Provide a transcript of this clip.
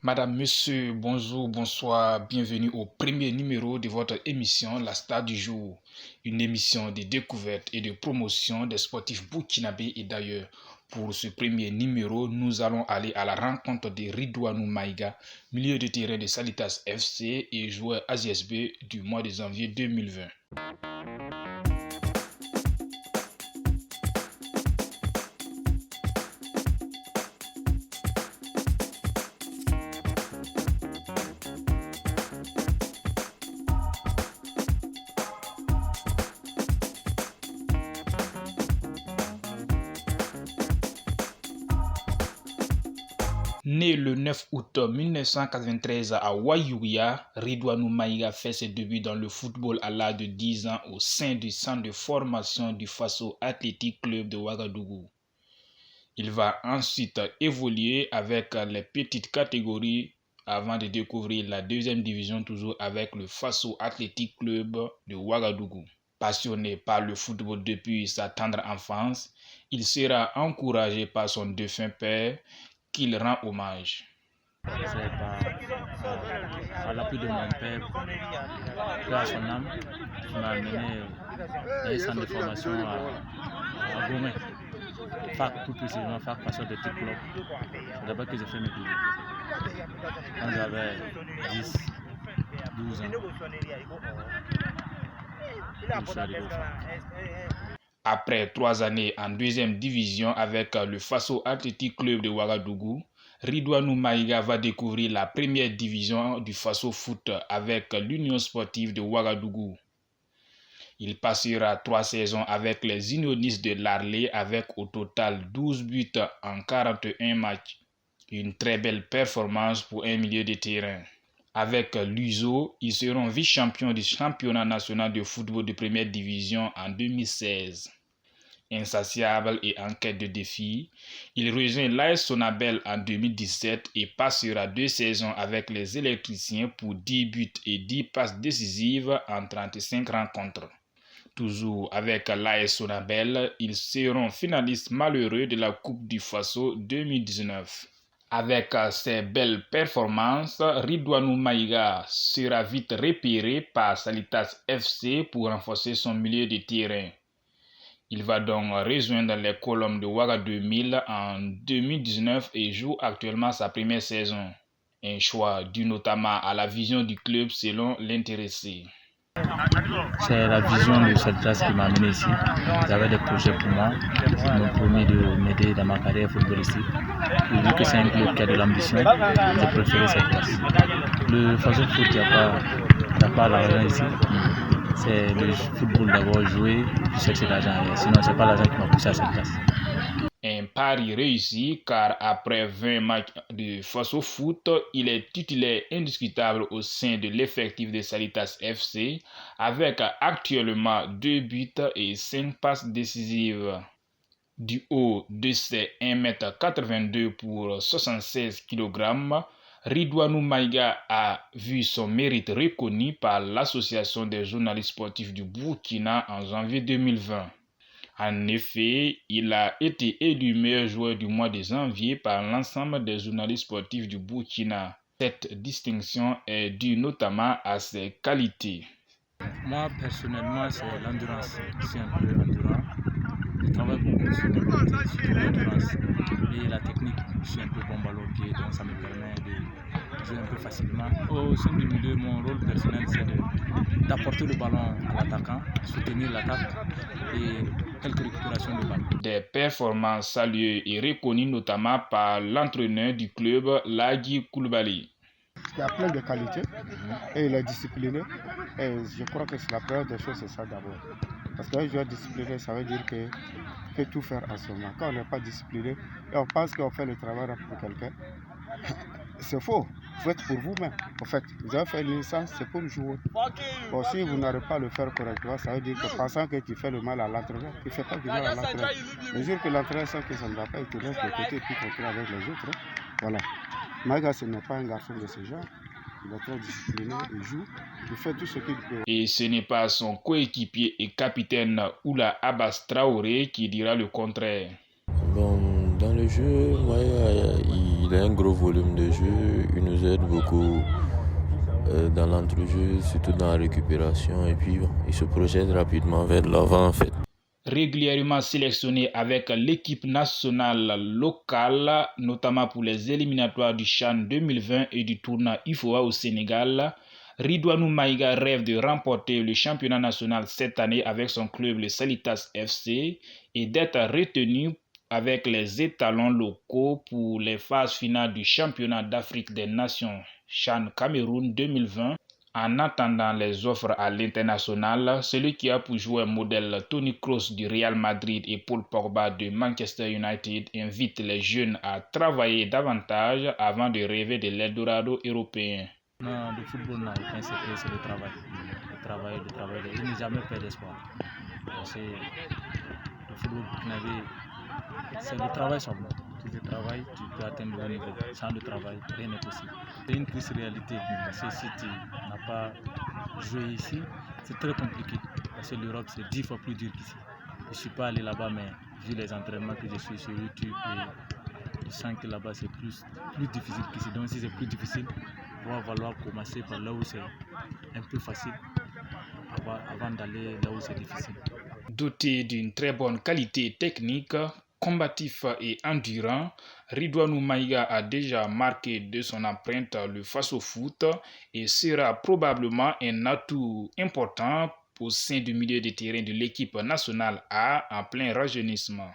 Madame, Monsieur, bonjour, bonsoir, bienvenue au premier numéro de votre émission La Star du Jour, une émission de découverte et de promotion des sportifs burkinabés et d'ailleurs. Pour ce premier numéro, nous allons aller à la rencontre de Ridwanou Maïga, milieu de terrain de Salitas FC et joueur ASB du mois de janvier 2020. Né le 9 août 1993 à Wayouya, Ridwanou Maïga fait ses débuts dans le football à l'âge de 10 ans au sein du centre de formation du Faso Athletic Club de Ouagadougou. Il va ensuite évoluer avec les petites catégories avant de découvrir la deuxième division toujours avec le Faso Athletic Club de Ouagadougou. Passionné par le football depuis sa tendre enfance, il sera encouragé par son défunt père qu'il rend hommage. C'est à l'appui de mon père, à son âme, qui m'a amené à un centre de formation à Gomé. FAC, tout précisément, FAC, passeur de Ticlop. C'est là-bas que j'ai fait mes débuts. Quand j'avais 10, 12 ans, je suis arrivé au FAC. Après 3 années en deuxième division avec le Faso Athletic Club de Ouagadougou, Ridwanou Maïga va découvrir la première division du Faso Foot avec l'Union sportive de Ouagadougou. Il passera 3 saisons avec les Unionistes de Larlé avec au total 12 buts en 41 matchs. Une très belle performance pour un milieu de terrain. Avec l'USO, ils seront vice-champions du championnat national de football de première division en 2016. Insatiable et en quête de défis, il rejoint l'AS Sonabel en 2017 et passera 2 saisons avec les électriciens pour 10 buts et 10 passes décisives en 35 rencontres. Toujours avec l'AS Sonabel, ils seront finalistes malheureux de la Coupe du Faso 2019. Avec ses belles performances, Ridwanou Maïga sera vite repéré par Salitas FC pour renforcer son milieu de terrain. Il va donc rejoindre les Colombes de Ouaga 2000 en 2019 et joue actuellement sa première saison. Un choix dû notamment à la vision du club selon l'intéressé. C'est la vision de cette classe qui m'a amené ici. J'avais des projets pour moi, qui m'ont promis de m'aider dans ma carrière footballistique. Et vu que c'est un club qui a de l'ambition, j'ai préféré cette classe. Le Faso Foot, il n'y a pas l'argent ici. C'est le football d'avoir joué, puis chercher l'argent. Sinon, ce n'est pas l'argent qui m'a poussé à cette place. Un pari réussi car après 20 matchs de Faso Foot, il est titulaire indiscutable au sein de l'effectif de Salitas FC avec actuellement 2 buts et 5 passes décisives. Du haut de ses 1,82 m pour 76 kg, Ridwanou Maïga a vu son mérite reconnu par l'Association des journalistes sportifs du Burkina en janvier 2020. En effet, il a été élu meilleur joueur du mois de janvier par l'ensemble des journalistes sportifs du Burkina. Cette distinction est due notamment à ses qualités. Moi, personnellement, c'est l'endurance. Je suis un peu endurant. Je travaille beaucoup sur l'endurance et la technique. Je suis un peu bon ballon au pied, donc ça me permet de jouer un peu facilement. Au sein du milieu, mon rôle personnel, c'est d'apporter le ballon à l'attaquant, soutenir l'attaque et quelques récupérations de ballon. Des performances saluées et reconnues notamment par l'entraîneur du club, Lagui Koulibaly. Il a plein de qualités et il est discipliné. Et je crois que c'est la première des choses, c'est ça d'abord. Parce qu'un joueur discipliné, ça veut dire qu'il peut tout faire en ce moment. Quand on n'est pas discipliné et on pense qu'on fait le travail pour quelqu'un, c'est faux. Vous faites pour vous-même. En fait, vous avez fait une licence, c'est pour jouer. Bon, si vous n'arrivez pas à le faire correctement, ça veut dire que pensant que tu fais le mal à l'entraîneur, tu ne fais pas du mal à l'entraîneur. Le jour que l'entraîneur sait que ça ne va pas, il te laisse de côté et puis continuer avec les autres. Voilà. Maïga, ce n'est pas un garçon de ce genre. Il est très discipliné, il joue, il fait tout ce qu'il peut. Et ce n'est pas son coéquipier et capitaine Oula Abbas Traoré qui dira le contraire. Bon, dans le jeu, ouais, il il a un gros volume de jeu, il nous aide beaucoup dans l'entrejeu, surtout dans la récupération, et puis il se projette rapidement vers l'avant en fait. Régulièrement sélectionné avec l'équipe nationale locale, notamment pour les éliminatoires du CHAN 2020 et du tournoi IFOA au Sénégal, Ridwanou Maïga rêve de remporter le championnat national cette année avec son club le Salitas FC et d'être retenu avec les étalons locaux pour les phases finales du championnat d'Afrique des Nations CHAN Cameroun 2020. En attendant les offres à l'international, celui qui a pour joueur modèle Toni Kroos du Real Madrid et Paul Pogba de Manchester United invite les jeunes à travailler davantage avant de rêver de l'Eldorado européen. Non, le football n'a aucun secret, c'est le travail. Le travail. Il n'est jamais perdre d'espoir. Le football burkinabé, c'est le travail seulement. Si tu travailles, tu peux atteindre le haut niveau. Sans le travail, rien n'est possible. C'est une triste réalité. Si tu n'as pas joué ici, c'est très compliqué. Parce que l'Europe, c'est 10 fois plus dur qu'ici. Je ne suis pas allé là-bas, mais vu les entraînements que je suis sur YouTube, je sens que là-bas, c'est plus difficile qu'ici. Donc si c'est plus difficile, il va falloir commencer par là où c'est un peu facile avant d'aller là où c'est difficile. Doté d'une très bonne qualité technique, combatif et endurant, Ridwanou Maïga a déjà marqué de son empreinte le face-au-foot et sera probablement un atout important au sein du milieu de terrain de l'équipe nationale A en plein rajeunissement.